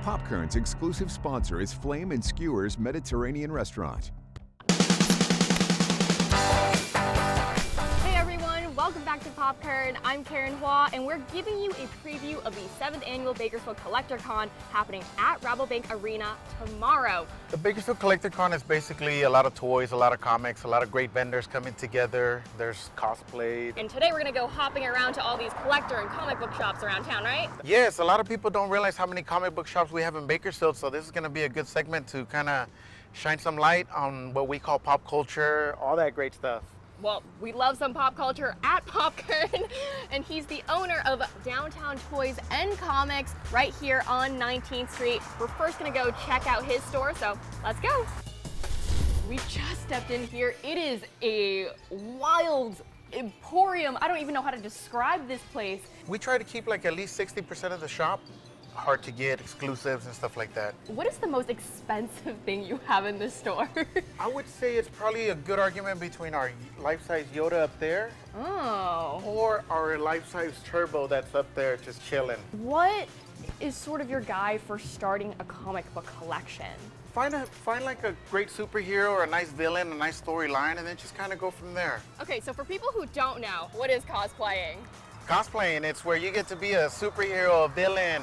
Popcorn's exclusive sponsor is Flame and Skewers Mediterranean Restaurant. Hey everyone, welcome back to Kern. I'm Karen Hua, and we're giving you a preview of the 7th annual Bakersfield Collector Con happening at Rabobank Arena tomorrow. The Bakersfield Collector Con is basically a lot of toys, a lot of comics, a lot of great vendors coming together. There's cosplay. And today we're gonna go hopping around to all these collector and comic book shops around town, right? Yes, a lot of people don't realize how many comic book shops we have in Bakersfield, so this is gonna be a good segment to kind of shine some light on what we call pop culture, all that great stuff. Well, we love some pop culture at Kern, and he's the owner of Downtown Toys and Comics right here on 19th Street. We're first gonna go check out his store, so let's go. We just stepped in here. It is a wild emporium. I don't even know how to describe this place. We try to keep like at least 60% of the shop hard to get, exclusives and stuff like that. What is the most expensive thing you have in this store? I would say it's probably a good argument between our life-size Yoda up there or our life-size Turbo that's up there just chilling. What is sort of your guide for starting a comic book collection? Find like a great superhero or a nice villain, a nice storyline, and then just kind of go from there. Okay, so for people who don't know, what is cosplaying? Cosplaying, it's where you get to be a superhero, a villain.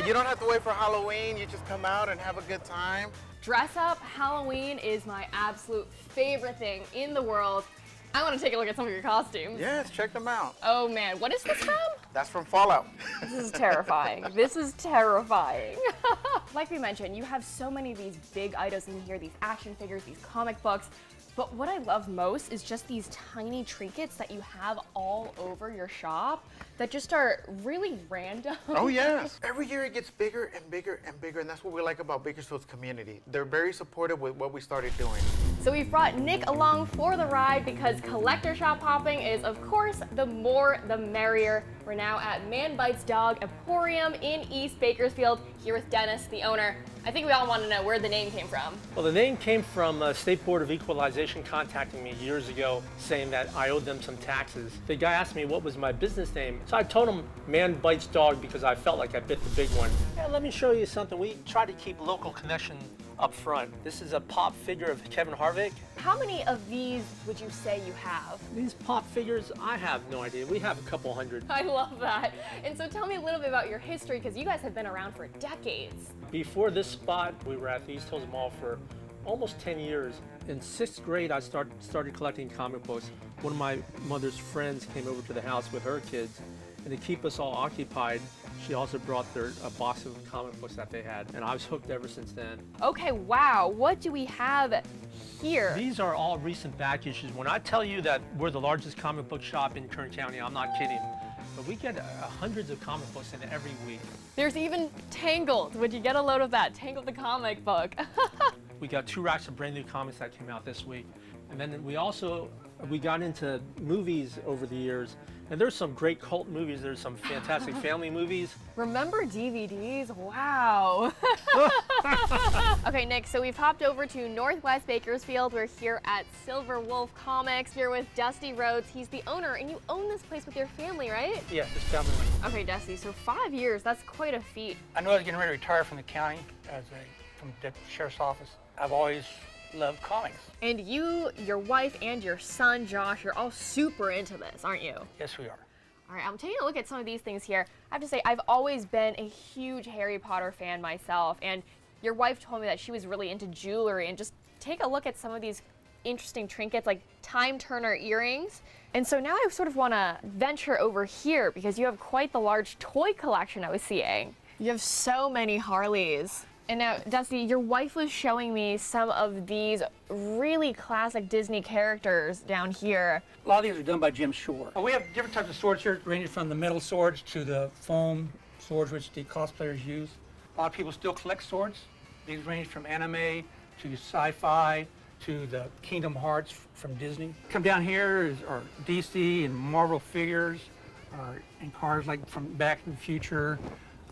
You don't have to wait for Halloween, you just come out and have a good time. Dress up Halloween is my absolute favorite thing in the world. I want to take a look at some of your costumes. Yes, check them out. Oh man, what is this from? That's from Fallout. This is terrifying. This is terrifying. Like we mentioned, you have so many of these big items in here, these action figures, these comic books. But what I love most is just these tiny trinkets that you have all over your shop that just are really random. Oh yes. Every year it gets bigger and bigger and bigger, and that's what we like about Bakersfield's community. They're very supportive with what we started doing. So we've brought Nick along for the ride because collector shop hopping is, of course, the more the merrier. We're now at Man Bites Dog Emporium in East Bakersfield, here with Dennis, the owner. I think we all want to know where the name came from. Well, the name came from State Board of Equalization contacting me years ago saying that I owed them some taxes. The guy asked me what was my business name. So I told him Man Bites Dog because I felt like I bit the big one. Yeah, let me show you something. We try to keep local connection up front. This is a pop figure of Kevin Harvick. How many of these would you say you have? These pop figures, I have no idea. We have a couple hundred. I love that. And so tell me a little bit about your history, because you guys have been around for decades. Before this spot, we were at the East Hills Mall for almost 10 years. In 6th grade, I started collecting comic books. One of my mother's friends came over to the house with her kids, and to keep us all occupied, she also brought a box of comic books that they had, and I was hooked ever since then. Okay, wow. What do we have here? These are all recent back issues. When I tell you that we're the largest comic book shop in Kern County, I'm not kidding. But we get hundreds of comic books in every week. There's even Tangled. Would you get a load of that? Tangled the comic book. We got 2 racks of brand new comics that came out this week. And then we got into movies over the years. And there's some great cult movies. There's some fantastic family movies. Remember DVDs? Wow. Okay, Nick, so we've hopped over to Northwest Bakersfield. We're here at Silver Wolf Comics, here with Dusty Rhodes. He's the owner, and you own this place with your family, right? Yes, it's family. Okay, Dusty, so 5 years, that's quite a feat. I knew I was getting ready to retire from the county from the sheriff's office. I've always loved comics. And you, your wife, and your son, Josh, you're all super into this, aren't you? Yes, we are. All right, I'm taking a look at some of these things here. I have to say, I've always been a huge Harry Potter fan myself, and your wife told me that she was really into jewelry, and just take a look at some of these interesting trinkets like Time Turner earrings. And so now I sort of want to venture over here because you have quite the large toy collection I was seeing. You have so many Harleys. And now, Dusty, your wife was showing me some of these really classic Disney characters down here. A lot of these are done by Jim Shore. We have different types of swords here, ranging from the metal swords to the foam swords, which the cosplayers use. A lot of people still collect swords. These range from anime to sci-fi to the Kingdom Hearts from Disney. Come down here are DC and Marvel figures, and cars like from Back to the Future,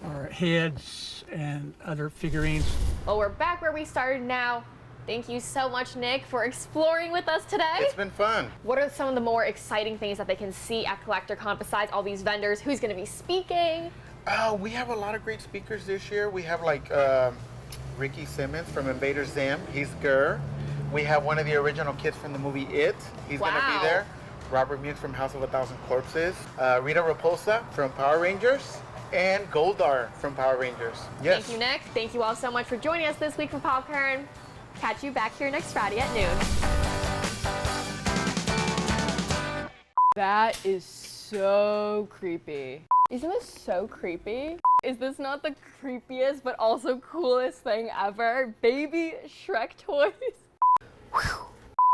or heads and other figurines. Well, we're back where we started now. Thank you so much, Nick, for exploring with us today. It's been fun. What are some of the more exciting things that they can see at CollectorCon besides all these vendors? Who's going to be speaking? We have a lot of great speakers this year. We have like Ricky Simmons from Invader Zim. He's Gur. We have one of the original kids from the movie It. He's going to Wow. be there. Robert Mukes from House of a Thousand Corpses. Rita Repulsa from Power Rangers. And Goldar from Power Rangers. Yes. Thank you, Nick. Thank you all so much for joining us this week for Popcorn. Catch you back here next Friday at noon. That is so creepy. Isn't this so creepy? Is this not the creepiest but also coolest thing ever? Baby Shrek toys. Whew.